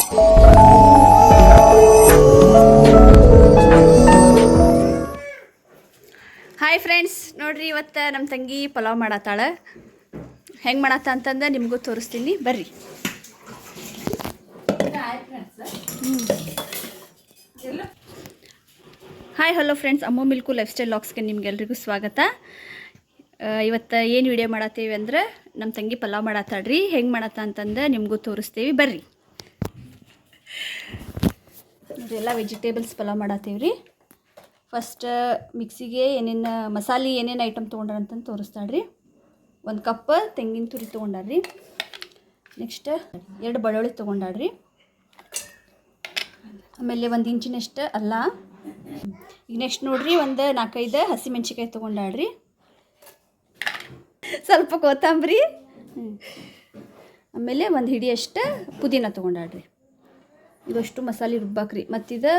Hi friends, ನೋಡ್ರಿ ಇವತ್ತು ನಮ್ಮ ತಂಗಿ ಪಲಾವ್ ಮಾಡತ್ತಾಳ. ಹೆಂಗೆ ಮಾಡತ್ತ ಅಂತಂದು ನಿಮಗೂ ತೋರಿಸ್ತೀನಿ, ಬರ್ರಿ. ಹಾಯ್ ಹಲೋ ಫ್ರೆಂಡ್ಸ್, ಅಮ್ಮು ಮಿಲ್ಕು ಲೈಫ್ ಸ್ಟೈಲ್ ಲಾಗ್ಸ್ಗೆ ನಿಮ್ಗೆಲ್ರಿಗೂ ಸ್ವಾಗತ. ಇವತ್ತು ಏನು ವಿಡಿಯೋ ಮಾಡತ್ತೀವಿ ಅಂದ್ರೆ ನಮ್ಮ ತಂಗಿ ಪಲಾವ್ ಮಾಡತ್ತಾಳ್ರಿ. ಹೆಂಗೆ ಮಾಡತ್ತ ಅಂತಂದು ನಿಮಗೂ ತೋರಿಸ್ತೀವಿ, ಬರ್ರಿ. ಎಲ್ಲ ವೆಜಿಟೇಬಲ್ಸ್ ಪಲಾವ್ ಮಾಡತ್ತೀವಿ ರೀ. ಫಸ್ಟ್ ಮಿಕ್ಸಿಗೆ ಏನೇನು ಮಸಾಲೆ ಏನೇನು ಐಟಮ್ ತೊಗೊಂಡ್ರ ಅಂತಂದು ತೋರಿಸ್ತಾಳ್ರಿ. 1 ಕಪ್ ತೆಂಗಿನ ತುರಿ ತೊಗೊಂಡಾರ್ರಿ. ನೆಕ್ಸ್ಟ್ 2 ಬೆಳ್ಳುಳ್ಳಿ ತೊಗೊಂಡಾಳ್ರಿ. ಆಮೇಲೆ 1 ಇಂಚಿನಷ್ಟು ಅಲ್ಲ. ಈಗ ನೆಕ್ಸ್ಟ್ ನೋಡ್ರಿ, ಒಂದು 4-5 ಹಸಿಮೆಣ್ಸಿಕಾಯಿ ತೊಗೊಂಡಾಳ್ರಿ. ಸ್ವಲ್ಪ ಕೊತ್ತಂಬರಿ, ಆಮೇಲೆ 1 ಹಿಡಿಯಷ್ಟು ಪುದೀನ ತೊಗೊಂಡಾಳ್ರಿ. ಇದಷ್ಟು ಮಸಾಲೆ ರುಬ್ಬಾಕ್ರಿ. ಮತ್ತಿದು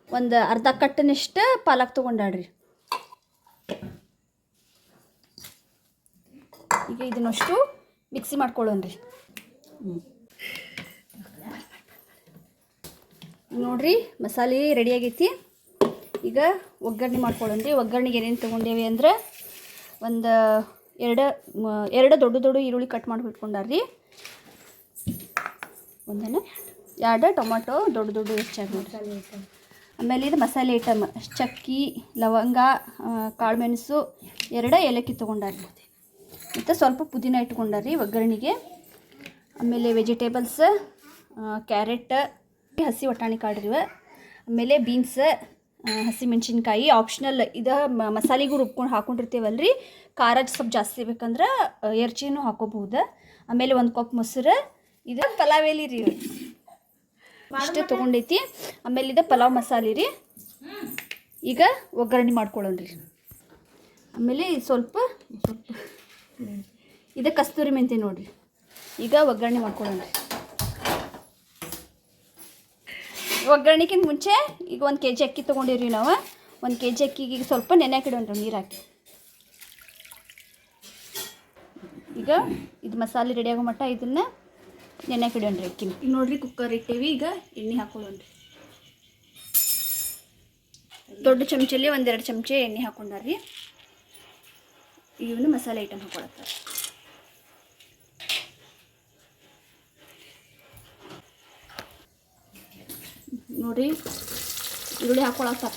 ಒಂದು ಅರ್ಧ ಕಟ್ಟನಷ್ಟು ಪಾಲಕ್ ತೊಗೊಂಡಾಳ್ರಿ. ಈಗ ಇದನ್ನಷ್ಟು ಮಿಕ್ಸಿ ಮಾಡ್ಕೊಳ್ಳೋಣ್ರಿ. ನೋಡ್ರಿ, ಮಸಾಲೆ ರೆಡಿ ಆಗೈತಿ. ಈಗ ಒಗ್ಗರಣೆ ಮಾಡ್ಕೊಳ್ಳೋಣ್ರಿ. ಒಗ್ಗರಣೆಗೆ ಏನೇನು ತೊಗೊಂಡೇವಿ ಅಂದ್ರೆ ಒಂದು ಎರಡು ದೊಡ್ಡ ಈರುಳ್ಳಿ ಕಟ್ ಮಾಡಿ ಇಟ್ಕೊಂಡಾರ್ರಿ. 2 ಟೊಮೆಟೊ ದೊಡ್ಡ ಹೆಚ್ಚಾಗಿ ಮಸಾಲೆ ಐಟಮ್. ಆಮೇಲೆ ಇದು ಮಸಾಲೆ ಐಟಮ್ ಚಕ್ಕಿ, ಲವಂಗ, ಕಾಳುಮೆಣಸು, 2 ಏಲಕ್ಕಿ ತೊಗೊಂಡಾರ್ರಿ. ಮತ್ತು ಸ್ವಲ್ಪ ಪುದೀನ ಇಟ್ಕೊಂಡಾರ್ರಿ ಒಗ್ಗರಣೆಗೆ. ಆಮೇಲೆ ವೆಜಿಟೇಬಲ್ಸ್, ಕ್ಯಾರೆಟ್, ಹಸಿ ವಟಾಣಿ ಕಾಳ್ರಿವ, ಆಮೇಲೆ ಬೀನ್ಸ್, ಹಸಿಮೆಣ್ಸಿನ್ಕಾಯಿ ಆಪ್ಷನಲ್. ಇದು ಮಸಾಲೆಗೂ ರುಬ್ಕೊಂಡು ಹಾಕೊಂಡಿರ್ತೀವಲ್ರಿ. ಖಾರ ಸ್ವಲ್ಪ ಜಾಸ್ತಿ ಬೇಕಂದ್ರೆ ಎರ್ಚಿನೂ ಹಾಕೋಬಹುದು. ಆಮೇಲೆ 1 ಕಪ್ ಮೊಸರು. ಇದು ಪಲಾವ್ ಎಲೆ ರೀ, ಇಷ್ಟೇ ತೊಗೊಂಡೈತಿ. ಆಮೇಲೆ ಇದು ಪಲಾವ್ ಮಸಾಲೆ ರೀ. ಈಗ ಒಗ್ಗರಣೆ ಮಾಡ್ಕೊಳ್ಳೋಣ್ರಿ. ಆಮೇಲೆ ಸ್ವಲ್ಪ ಇದು ಕಸ್ತೂರಿ ಮೆಂತ್ಯ ನೋಡ್ರಿ. ಈಗ ಒಗ್ಗರಣೆ ಮಾಡ್ಕೊಳ್ಳೋಣ್ರಿ. ಒಗ್ಗರಣೆಗಿಂತ ಮುಂಚೆ ಈಗ 1 kg ಅಕ್ಕಿ ತೊಗೊಂಡಿವ್ರಿ ನಾವು. 1 kg ಅಕ್ಕಿಗೆ ಈಗ ಸ್ವಲ್ಪ ನೆನೆಯಾಕಿಡೋಣ್ರಿ ನೀರು ಹಾಕಿ. ಈಗ ಇದು ಮಸಾಲೆ ರೆಡಿ ಆಗೋ ಮಟ್ಟ ಇದನ್ನು ನೆನೆಯಾಕಿಡೋಣ್ರಿ ಅಕ್ಕಿ. ಈಗ ನೋಡ್ರಿ, ಕುಕ್ಕರ್ ಇಟ್ಟೇವಿ. ಈಗ ಎಣ್ಣೆ ಹಾಕೊಳ್ಳೋಣ್ರಿ. ದೊಡ್ಡ ಚಮಚಲ್ಲಿ 1-2 ಚಮಚ ಎಣ್ಣೆ ಹಾಕೊಂಡಾರ್ರಿ. ಇವನು ಮಸಾಲೆ ಐಟಮ್ ಹಾಕೊಳತ್ತಾರೆ. ನೋಡ್ರಿ, ಈರುಳ್ಳಿ ಹಾಕೊಳತ್ತಾರ.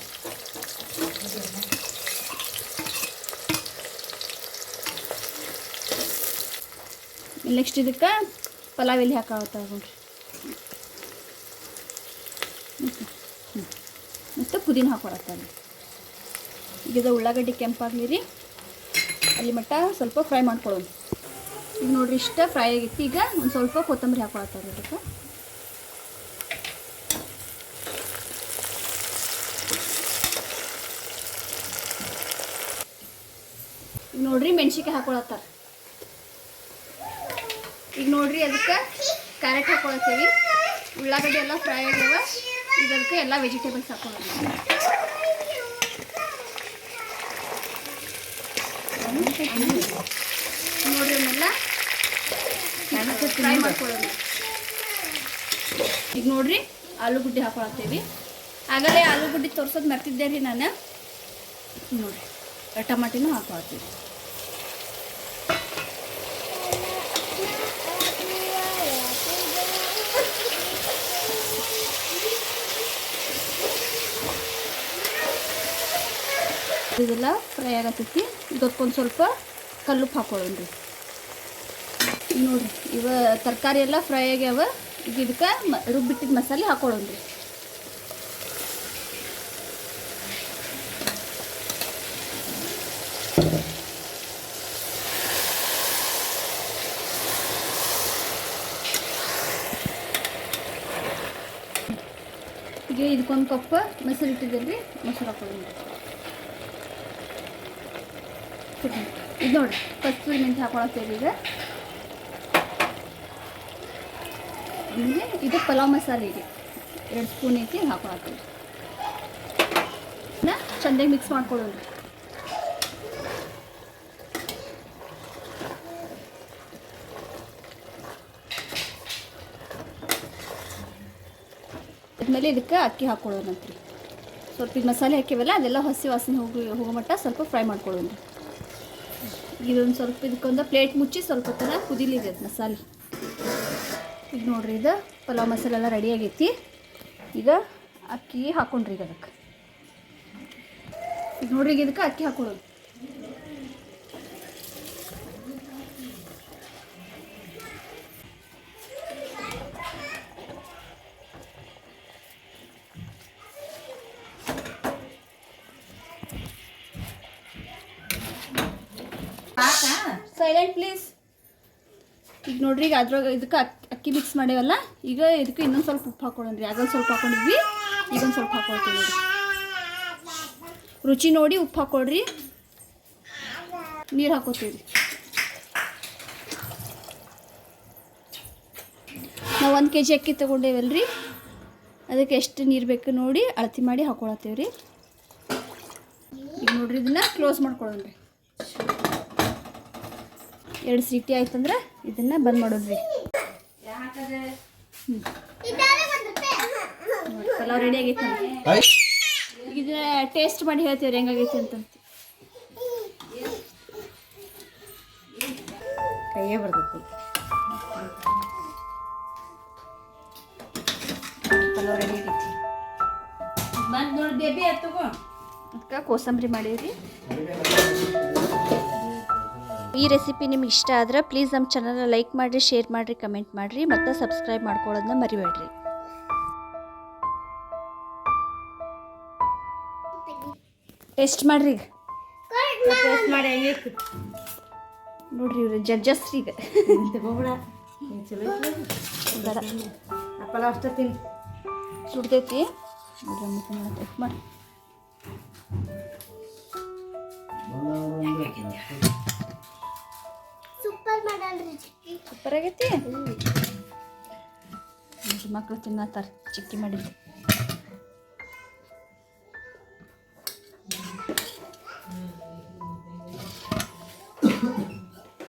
ನೆಕ್ಸ್ಟ್ ಇದಕ್ಕೆ ಪಲಾವ್ ಎಲೆ ಹಾಕೊಳತ್ತಾರ ನೋಡ್ರಿ. ಮತ್ತು ಪುದೀನ ಹಾಕೊಳತ್ತಾರೆ. ಈಗ ಉಳ್ಳಾಗಡ್ಡಿ ಕೆಂಪಾಗಲಿ ರೀ, ಅಲ್ಲಿ ಮಟ್ಟ ಸ್ವಲ್ಪ ಫ್ರೈ ಮಾಡ್ಕೊಳ್ಳೋಣ. ಈಗ ನೋಡ್ರಿ, ಇಷ್ಟ ಫ್ರೈ ಆಗಿತ್ತು. ಈಗ ಒಂದು ಸ್ವಲ್ಪ ಕೊತ್ತಂಬರಿ ಹಾಕೊಳತ್ತಾರೆ ಇದಕ್ಕೆ. ಈಗ ನೋಡ್ರಿ, ಮೆಣಸಿನ್ಕಾಯಿ ಹಾಕೊಳತ್ತಾರೆ. ಈಗ ನೋಡ್ರಿ, ಅದಕ್ಕೆ ಕ್ಯಾರೆಟ್ ಹಾಕೊಳತ್ತೀವಿ. ಉಳ್ಳಾಗಡ್ಡಿ ಎಲ್ಲ ಫ್ರೈ ಆಗ್ಯಾವ. ಇದಕ್ಕೆ ಎಲ್ಲ ವೆಜಿಟೇಬಲ್ಸ್ ಹಾಕೊಳ್ಳೋಣ. ನೋಡ್ರಿ, ಅವನ್ನೆಲ್ಲ ಫ್ರೈ ಮಾಡ್ಕೊಳ್ಳೋಣ. ಈಗ ನೋಡ್ರಿ, ಆಲೂಗಡ್ಡೆ ಹಾಕೊಳತ್ತೀವಿ. ಆಗಲೇ ಆಲೂಗಡ್ಡೆ ತೋರ್ಸೋದು ಮರ್ತಿದ್ದೆ ರೀ ನಾನು. ನೋಡ್ರಿ, ಟಮಾಟಿನೂ ಹಾಕೊಳತ್ತೀವಿ. ಇದೆಲ್ಲ ಫ್ರೈ ಆಗತ್ತೈತಿ. ಇದಕ್ಕೊಂದು ಸ್ವಲ್ಪ ಕಲ್ಲುಪ್ಪು ಹಾಕೊಳ್ಳೋಣ್ರಿ. ನೋಡ್ರಿ, ಇವ ತರಕಾರಿ ಎಲ್ಲ ಫ್ರೈ ಆಗ್ಯಾವ. ಈಗ ಇದಕ್ಕೆ ರುಬ್ಬಿಟ್ಟಿದ ಮಸಾಲೆ ಹಾಕೊಳ್ಳೋಣ್ರಿ. ಈಗ ಇದಕ್ಕೊಂದು ಕಪ್ ಮೊಸರು ಇಟ್ಟಿದ್ದೀರಿ, ಮೊಸರು ಹಾಕೊಳ್ಳೋಣ್ರಿ. ಇದು ನೋಡ್ರಿ, ಕಸ್ತೂರಿ ಮೆಂತ್ಯ ಹಾಕೊಳತ್ತೇವೆ. ಈಗ ಆಮೇಲೆ ಇದು ಪಲಾವ್ ಮಸಾಲೆ ಇದೆ, 2 ಸ್ಪೂನ್ ಐತಿ, ಹಾಕೊಳತ್ತೇವೆ. ಚೆಂದಾಗಿ ಮಿಕ್ಸ್ ಮಾಡ್ಕೊಳ್ಳೋಣ. ಆದಮೇಲೆ ಇದಕ್ಕೆ ಅಕ್ಕಿ ಹಾಕ್ಕೊಳ್ಳೋಣಂತ್ರಿ. ಸ್ವಲ್ಪ ಈಗ ಮಸಾಲೆ ಹಾಕಿವಲ್ಲ ಅದೆಲ್ಲ ಹಸಿ ವಾಸನೆ ಹೋಗೋ ಮಟ್ಟ ಸ್ವಲ್ಪ ಫ್ರೈ ಮಾಡ್ಕೊಳ್ಳೋಣ. ಇದೊಂದು ಸ್ವಲ್ಪ ಇದಕ್ಕೊಂದು ಪ್ಲೇಟ್ ಮುಚ್ಚಿ ಸ್ವಲ್ಪ ಥರ ಕುದಿಲಿದೆ ಮಸಾಲೆ. ಈಗ ನೋಡಿರಿ ಇದು ಪಲಾವ್ ಮಸಾಲೆ ಎಲ್ಲ ರೆಡಿ ಆಗೈತಿ. ಈಗ ಅಕ್ಕಿ ಹಾಕ್ಕೊಂಡ್ರಿ ಈಗ ಅದಕ್ಕೆ. ಈಗ ನೋಡ್ರಿ ಈಗ ಇದಕ್ಕೆ ಅಕ್ಕಿ ಹಾಕ್ಕೊಳ್ಳೋದು. Silent please. ಈಗ ನೋಡ್ರಿ ಈಗ ಅದ್ರಾಗ ಇದಕ್ಕೆ ಅಕ್ಕಿ ಮಿಕ್ಸ್ ಮಾಡೇವಲ್ಲ, ಈಗ ಇದಕ್ಕೆ ಇನ್ನೊಂದು ಸ್ವಲ್ಪ ಉಪ್ಪು ಹಾಕ್ಕೊಳ್ಳೋಣ್ರಿ. ಆಗೊಂದು ಸ್ವಲ್ಪ ಹಾಕ್ಕೊಂಡಿದ್ವಿ, ಈಗೊಂದು ಸ್ವಲ್ಪ ಹಾಕ್ಕೊಳ್ತೀವಿ ನೋಡಿರಿ. ರುಚಿ ನೋಡಿ ಉಪ್ಪು ಹಾಕ್ಕೊಳ್ರಿ. ನೀರು ಹಾಕೋತೀವಿ ರೀ. ನಾವು 1 kg ಅಕ್ಕಿ ತೊಗೊಂಡೇವಲ್ರಿ, ಅದಕ್ಕೆ ಎಷ್ಟು ನೀರು ಬೇಕು ನೋಡಿ ಅಳತೆ ಮಾಡಿ ಹಾಕ್ಕೊಳತ್ತೇವೆ ರೀ. ಈಗ ನೋಡ್ರಿ ಇದನ್ನು ಕ್ಲೋಸ್ ಮಾಡ್ಕೊಳ್ಳೋಣ್ರಿ. 2 ಸೀಟಿ ಆಯ್ತಂದ್ರೆ ಇದನ್ನು ಬಂದ್ ಮಾಡೋದ್ರಿ. ಪಲಾವ್ ರೆಡಿ ಆಗೈತೆ. ಈಗ ಇದನ್ನ ಟೇಸ್ಟ್ ಮಾಡಿ ಹೇಳ್ತೀವ್ರಿ ಹೆಂಗಾಗೈತಿ ಅಂತ. ಕೈಯೇ ಬರ್ತೈತಿ. ಪಲಾವ್ ರೆಡಿ ಆಗೈತಿ. ಬಂದು ನೋಡಿ ಬೇಬಿ ಎತ್ತಗೋ. ಅದಕ್ಕೆ ಕೋಸಂಬರಿ ಮಾಡೀವ್ರಿ. ಈ ರೆಸಿಪಿ ನಿಮ್ಗೆ ಇಷ್ಟ ಆದ್ರೆ ಪ್ಲೀಸ್ ನಮ್ಮ ಚಾನಲ್ನ ಲೈಕ್ ಮಾಡಿರಿ, ಶೇರ್ ಮಾಡಿರಿ, ಕಮೆಂಟ್ ಮಾಡಿರಿ ಮತ್ತು ಸಬ್ಸ್ಕ್ರೈಬ್ ಮಾಡ್ಕೊಳ್ಳೋದನ್ನ ಮರಿಬೇಡ್ರಿ. ಟೇಸ್ಟ್ ಮಾಡ್ರಿ. ಟೇಸ್ಟ್ ಮಾಡಿ ಹೆಂಗಿತ್ತು ನೋಡ್ರಿ ಇವ್ರು ಜಡ್ಜಸ್ ಈಗ ತಗೋಬೇಡ. ಚಲೋ ಬೇಡ ಅಪ್ಪಲ ಅಷ್ಟೇ ತಿನ್ ಸುಡ್ತೈತಿ. ಮಾಡಿ ಸೂಪರ್ ಆಗೈತಿ. ಮಕ್ಕಳು ತಿನ್ನತ್ತಾರ ಚಿಕ್ಕಿ ಮಾಡಿದ್ದು.